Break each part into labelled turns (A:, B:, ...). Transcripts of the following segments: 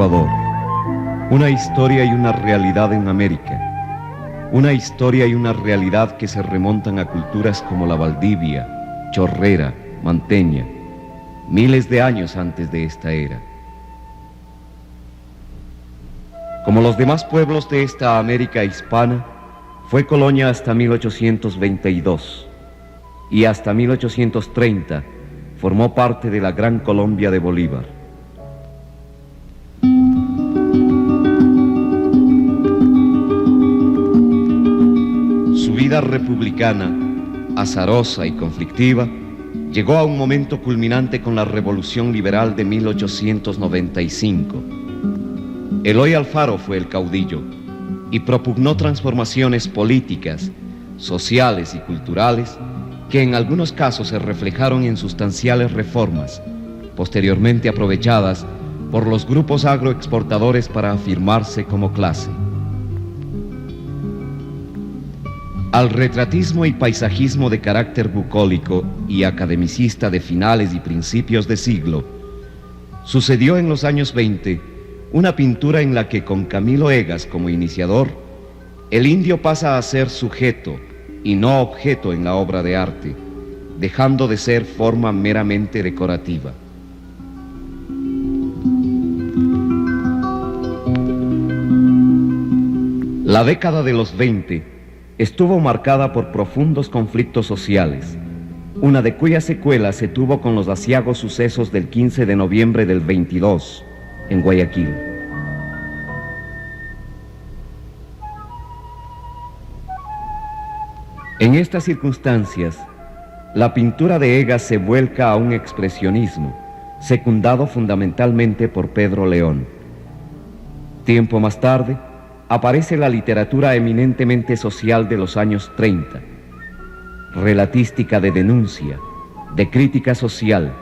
A: Ecuador. Una historia y una realidad en América. Una historia y una realidad que se remontan a culturas como la Valdivia, Chorrera, Manteña, miles de años antes de esta era. Como los demás pueblos de esta América hispana, fue colonia hasta 1822 y hasta 1830 formó parte de la Gran Colombia de Bolívar. Su vida republicana, azarosa y conflictiva, llegó a un momento culminante con la Revolución Liberal de 1895. Eloy Alfaro fue el caudillo y propugnó transformaciones políticas, sociales y culturales que en algunos casos se reflejaron en sustanciales reformas, posteriormente aprovechadas por los grupos agroexportadores para afirmarse como clase. Al retratismo y paisajismo de carácter bucólico y academicista de finales y principios de siglo, sucedió en los años 20 una pintura en la que, con Camilo Egas como iniciador, el indio pasa a ser sujeto y no objeto en la obra de arte, dejando de ser forma meramente decorativa. La década de los 20 estuvo marcada por profundos conflictos sociales, una de cuyas secuelas se tuvo con los aciagos sucesos del 15 de noviembre del 22 en Guayaquil. En estas circunstancias, la pintura de Egas se vuelca a un expresionismo, secundado fundamentalmente por Pedro León. Tiempo más tarde, aparece la literatura eminentemente social de los años 30, relatística de denuncia, de crítica social,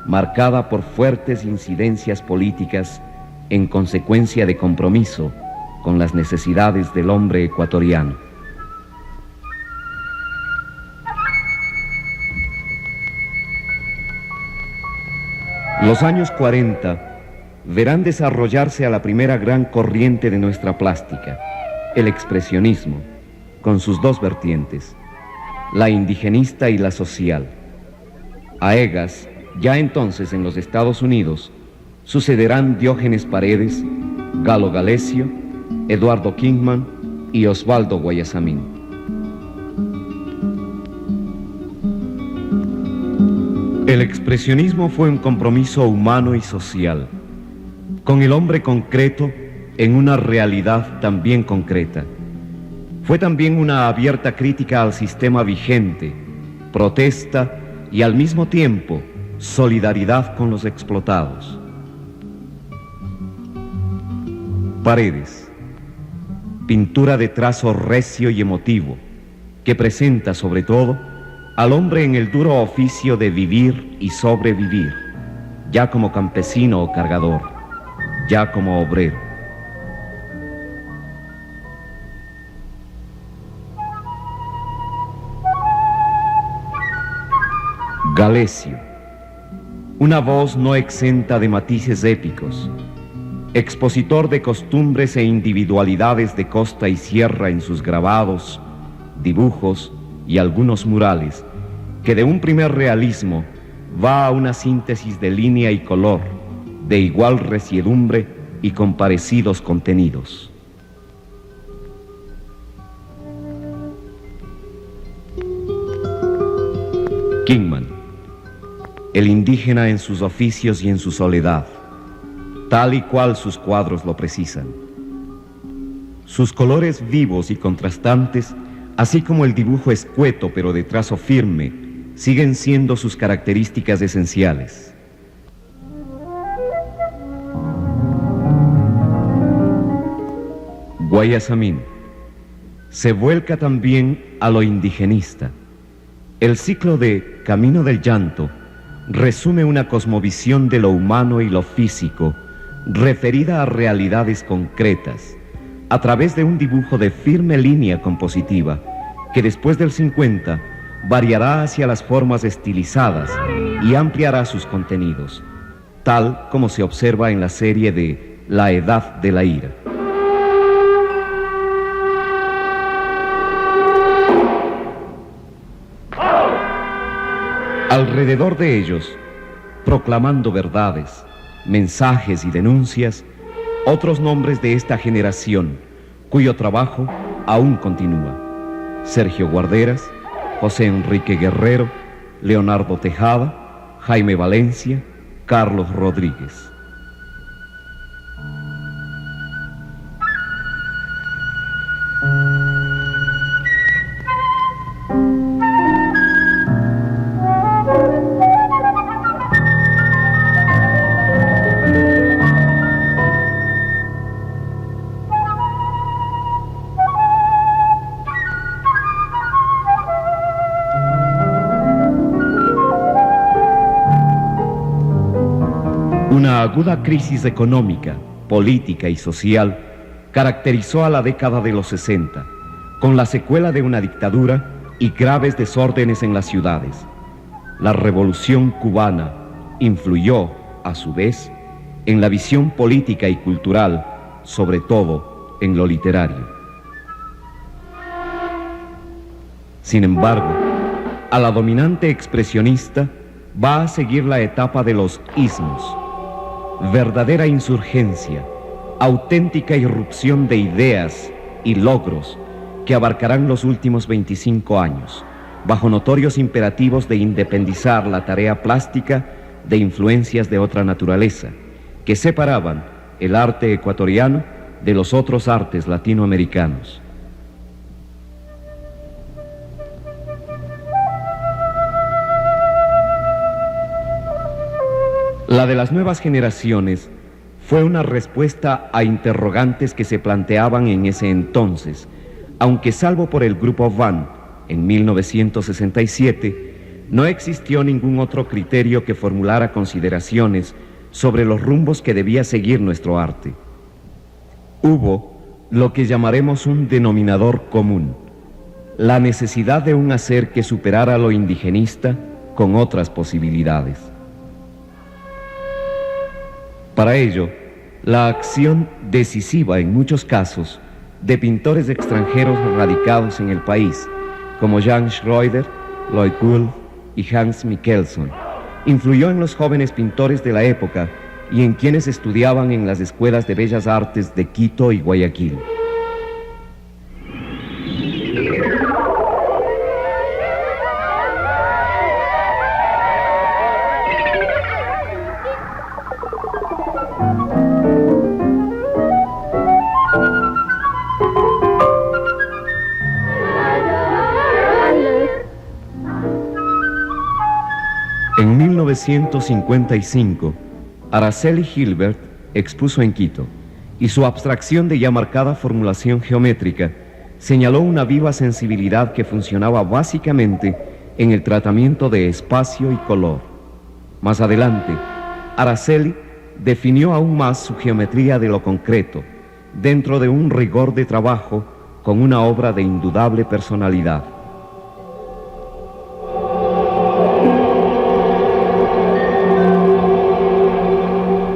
A: marcada por fuertes incidencias políticas en consecuencia de compromiso con las necesidades del hombre ecuatoriano. Los años 40 verán desarrollarse a la primera gran corriente de nuestra plástica, el expresionismo, con sus dos vertientes, la indigenista y la social. A Egas, ya entonces en los Estados Unidos, sucederán Diógenes Paredes, Galo Galesio, Eduardo Kingman y Osvaldo Guayasamín. El expresionismo fue un compromiso humano y social, con el hombre concreto en una realidad también concreta. Fue también una abierta crítica al sistema vigente, protesta y al mismo tiempo solidaridad con los explotados. Paredes, pintura de trazo recio y emotivo, que presenta sobre todo al hombre en el duro oficio de vivir y sobrevivir, ya como campesino o cargador, ya como obrero. Galesio, una voz no exenta de matices épicos, expositor de costumbres e individualidades de costa y sierra en sus grabados, dibujos y algunos murales, que de un primer realismo va a una síntesis de línea y color, de igual resiedumbre y con parecidos contenidos. Kingman, el indígena en sus oficios y en su soledad, tal y cual sus cuadros lo precisan. Sus colores vivos y contrastantes, así como el dibujo escueto pero de trazo firme, siguen siendo sus características esenciales. Guayasamín se vuelca también a lo indigenista. El ciclo de Camino del Llanto resume una cosmovisión de lo humano y lo físico, referida a realidades concretas, a través de un dibujo de firme línea compositiva, que después del 50 variará hacia las formas estilizadas y ampliará sus contenidos, tal como se observa en la serie de la edad de la ira. Alrededor de ellos, proclamando verdades, mensajes y denuncias, otros nombres de esta generación, cuyo trabajo aún continúa: Sergio Guarderas, José Enrique Guerrero, Leonardo Tejada, Jaime Valencia, Carlos Rodríguez. Una aguda crisis económica, política y social caracterizó a la década de los 60, con la secuela de una dictadura y graves desórdenes en las ciudades. La revolución cubana influyó, a su vez, en la visión política y cultural, sobre todo en lo literario. Sin embargo, a la dominante expresionista va a seguir la etapa de los ismos, verdadera insurgencia, auténtica irrupción de ideas y logros que abarcarán los últimos 25 años, bajo notorios imperativos de independizar la tarea plástica de influencias de otra naturaleza, que separaban el arte ecuatoriano de los otros artes latinoamericanos. La de las nuevas generaciones fue una respuesta a interrogantes que se planteaban en ese entonces, aunque salvo por el grupo Van, en 1967, no existió ningún otro criterio que formulara consideraciones sobre los rumbos que debía seguir nuestro arte. Hubo lo que llamaremos un denominador común: la necesidad de un hacer que superara lo indigenista con otras posibilidades. Para ello, la acción decisiva en muchos casos de pintores extranjeros radicados en el país, como Jan Schroeder, Lloyd Gould y Hans Michelson, influyó en los jóvenes pintores de la época y en quienes estudiaban en las escuelas de bellas artes de Quito y Guayaquil. En 1955, Araceli Gilbert expuso en Quito, y su abstracción de ya marcada formulación geométrica señaló una viva sensibilidad que funcionaba básicamente en el tratamiento de espacio y color. Más adelante, Araceli definió aún más su geometría de lo concreto, dentro de un rigor de trabajo con una obra de indudable personalidad.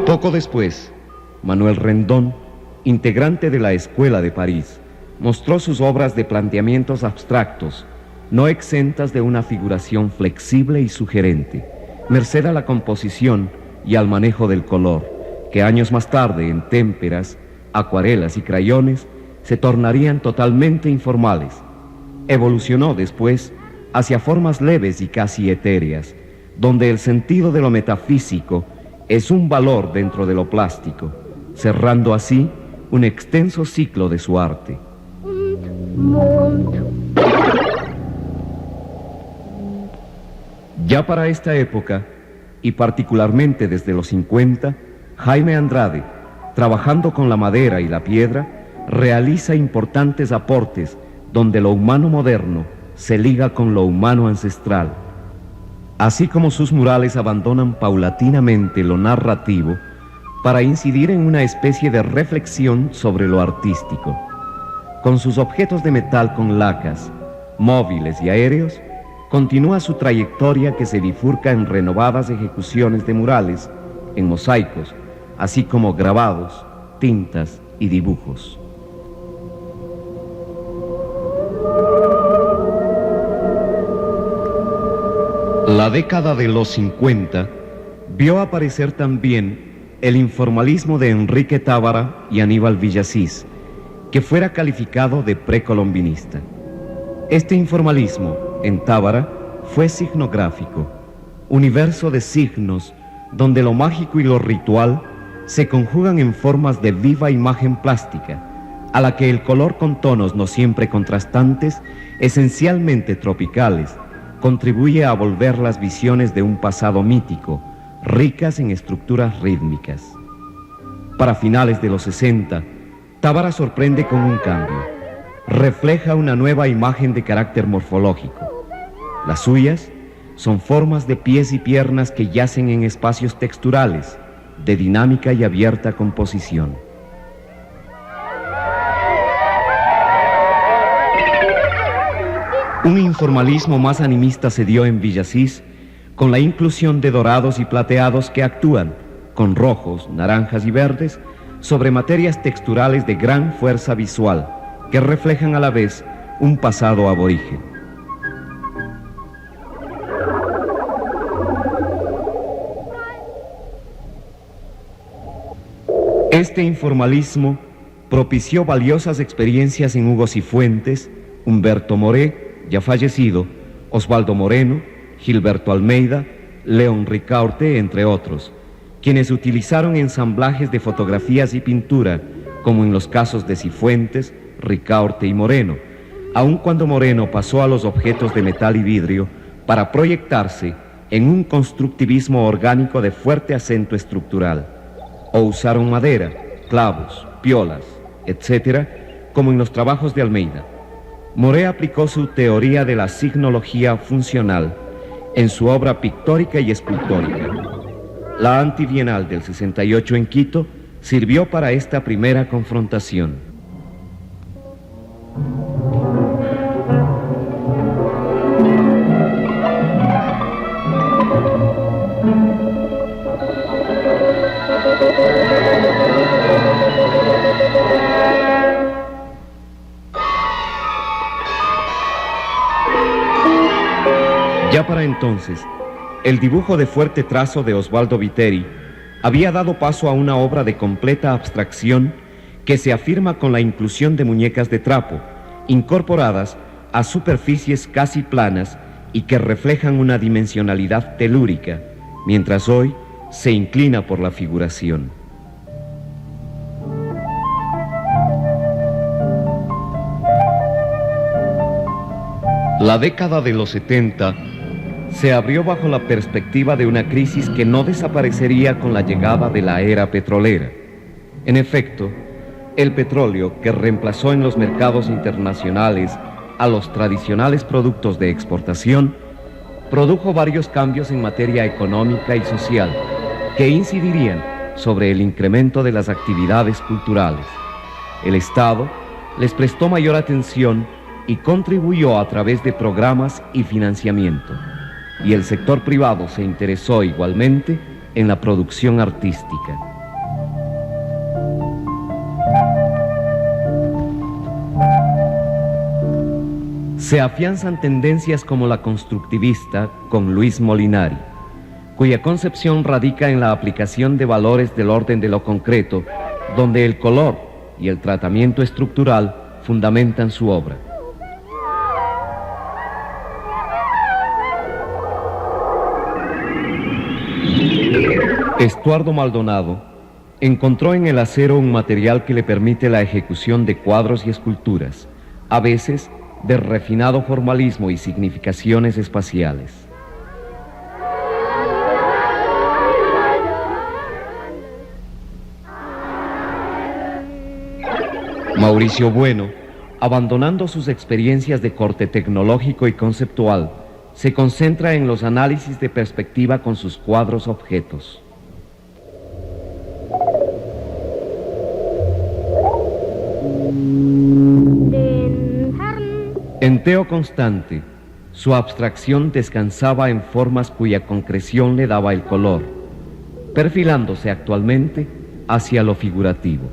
A: Poco después, Manuel Rendón, integrante de la Escuela de París, mostró sus obras de planteamientos abstractos, no exentas de una figuración flexible y sugerente, merced a la composición y al manejo del color, que años más tarde en témperas, acuarelas y crayones se tornarían totalmente informales. Evolucionó después hacia formas leves y casi etéreas, donde el sentido de lo metafísico es un valor dentro de lo plástico, cerrando así un extenso ciclo de su arte. Ya para esta época, y particularmente desde los 50, Jaime Andrade, trabajando con la madera y la piedra, realiza importantes aportes donde lo humano moderno se liga con lo humano ancestral. Así como sus murales abandonan paulatinamente lo narrativo para incidir en una especie de reflexión sobre lo artístico. Con sus objetos de metal con lacas, móviles y aéreos, continúa su trayectoria que se bifurca en renovadas ejecuciones de murales, en mosaicos, así como grabados, tintas y dibujos. La década de los 50 vio aparecer también el informalismo de Enrique Tábara y Aníbal Villasís, que fuera calificado de precolombinista. Este informalismo, en Tábara, fue signográfico, universo de signos donde lo mágico y lo ritual se conjugan en formas de viva imagen plástica, a la que el color con tonos no siempre contrastantes, esencialmente tropicales, contribuye a volver las visiones de un pasado mítico, ricas en estructuras rítmicas. Para finales de los 60, Tábara sorprende con un cambio. Refleja una nueva imagen de carácter morfológico. Las suyas son formas de pies y piernas que yacen en espacios texturales, de dinámica y abierta composición. Un informalismo más animista se dio en Villasís, con la inclusión de dorados y plateados que actúan, con rojos, naranjas y verdes, sobre materias texturales de gran fuerza visual, que reflejan a la vez un pasado aborigen. Este informalismo propició valiosas experiencias en Hugo Cifuentes, Humberto Moré, ya fallecido, Osvaldo Moreno, Gilberto Almeida, León Ricaurte, entre otros, quienes utilizaron ensamblajes de fotografías y pintura, como en los casos de Cifuentes, Ricaurte y Moreno, aun cuando Moreno pasó a los objetos de metal y vidrio para proyectarse en un constructivismo orgánico de fuerte acento estructural, o usaron madera, clavos, piolas, etc., como en los trabajos de Almeida. Moré aplicó su teoría de la signología funcional en su obra pictórica y escultórica. La Antibienal del 68 en Quito sirvió para esta primera confrontación. Ya para entonces, el dibujo de fuerte trazo de Osvaldo Viteri había dado paso a una obra de completa abstracción que se afirma con la inclusión de muñecas de trapo, incorporadas a superficies casi planas y que reflejan una dimensionalidad telúrica, mientras hoy se inclina por la figuración. La década de los 70 se abrió bajo la perspectiva de una crisis que no desaparecería con la llegada de la era petrolera. En efecto, el petróleo, que reemplazó en los mercados internacionales a los tradicionales productos de exportación, produjo varios cambios en materia económica y social que incidirían sobre el incremento de las actividades culturales. El Estado les prestó mayor atención y contribuyó a través de programas y financiamiento. Y el sector privado se interesó igualmente en la producción artística. Se afianzan tendencias como la constructivista con Luis Molinari, cuya concepción radica en la aplicación de valores del orden de lo concreto, donde el color y el tratamiento estructural fundamentan su obra. Estuardo Maldonado encontró en el acero un material que le permite la ejecución de cuadros y esculturas, a veces de refinado formalismo y significaciones espaciales. Mauricio Bueno, abandonando sus experiencias de corte tecnológico y conceptual, se concentra en los análisis de perspectiva con sus cuadros objetos. En Teo Constante, su abstracción descansaba en formas cuya concreción le daba el color, perfilándose actualmente hacia lo figurativo.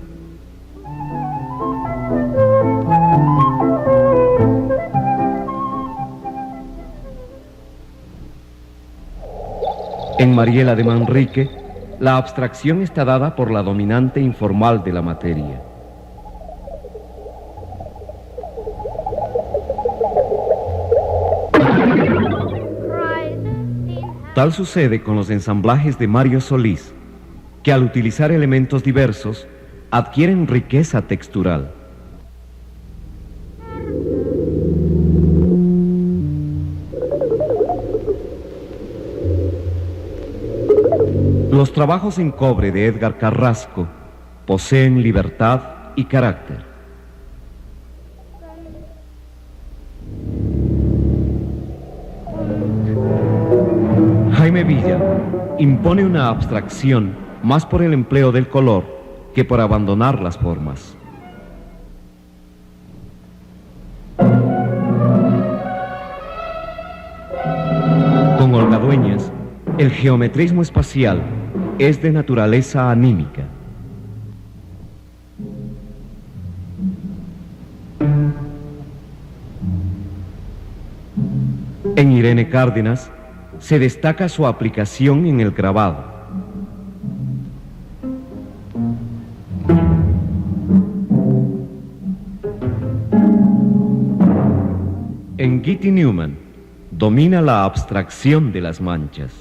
A: En Mariela de Manrique, la abstracción está dada por la dominante informal de la materia. Tal sucede con los ensamblajes de Mario Solís, que al utilizar elementos diversos adquieren riqueza textural. Los trabajos en cobre de Edgar Carrasco poseen libertad y carácter. Jaime Villa impone una abstracción más por el empleo del color que por abandonar las formas. Con Olga Dueñas, el geometrismo espacial es de naturaleza anímica. En Irene Cárdenas se destaca su aplicación en el grabado. En Gitti Newman domina la abstracción de las manchas.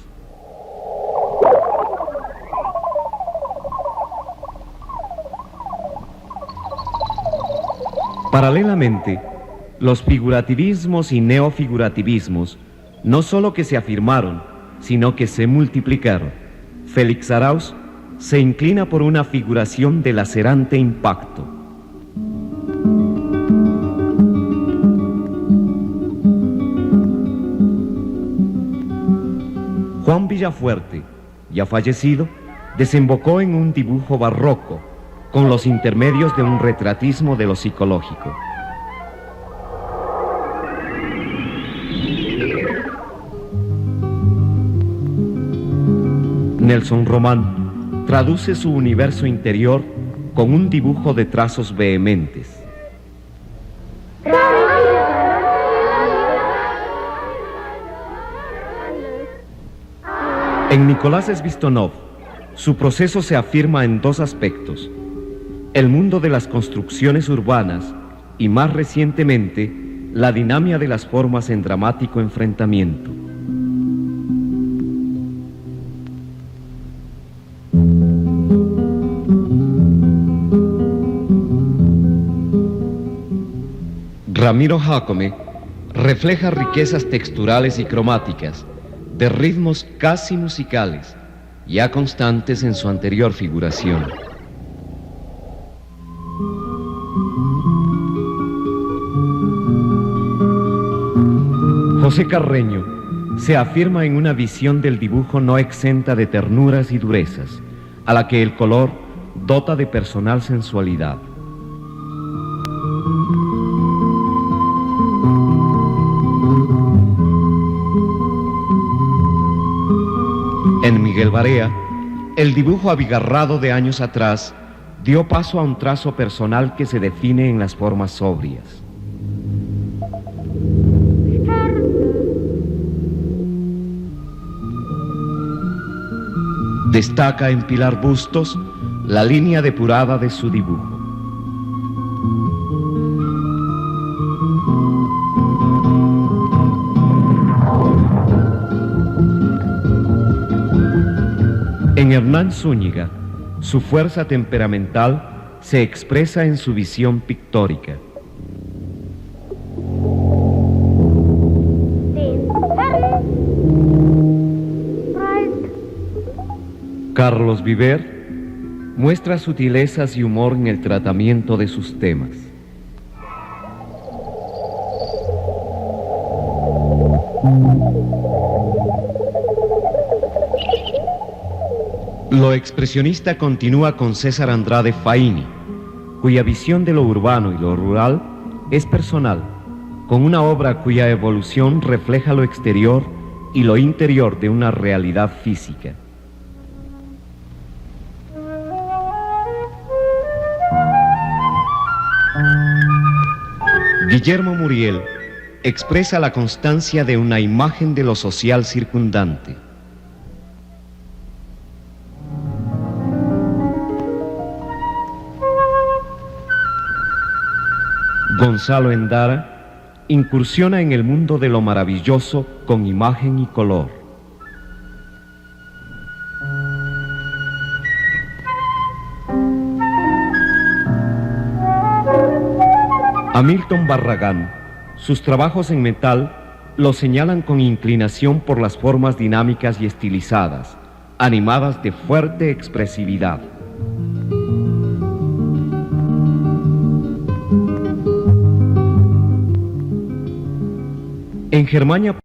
A: Paralelamente, los figurativismos y neofigurativismos no solo que se afirmaron, sino que se multiplicaron. Félix Arauz se inclina por una figuración de lacerante impacto. Juan Villafuerte, ya fallecido, desembocó en un dibujo barroco, con los intermedios de un retratismo de lo psicológico. Nelson Román traduce su universo interior con un dibujo de trazos vehementes. En Nicolás Svistonov, su proceso se afirma en dos aspectos: el mundo de las construcciones urbanas y, más recientemente, la dinámica de las formas en dramático enfrentamiento. Ramiro Jácome refleja riquezas texturales y cromáticas de ritmos casi musicales, ya constantes en su anterior figuración. José Carreño se afirma en una visión del dibujo no exenta de ternuras y durezas, a la que el color dota de personal sensualidad. En Miguel Barea, el dibujo abigarrado de años atrás dio paso a un trazo personal que se define en las formas sobrias. Destaca en Pilar Bustos la línea depurada de su dibujo. En Hernán Zúñiga, su fuerza temperamental se expresa en su visión pictórica. Carlos Viver muestra sutilezas y humor en el tratamiento de sus temas. Lo expresionista continúa con César Andrade Faini, cuya visión de lo urbano y lo rural es personal, con una obra cuya evolución refleja lo exterior y lo interior de una realidad física. Guillermo Muriel expresa la constancia de una imagen de lo social circundante. Gonzalo Endara incursiona en el mundo de lo maravilloso con imagen y color. Hamilton Barragán, sus trabajos en metal lo señalan con inclinación por las formas dinámicas y estilizadas, animadas de fuerte expresividad. En Germania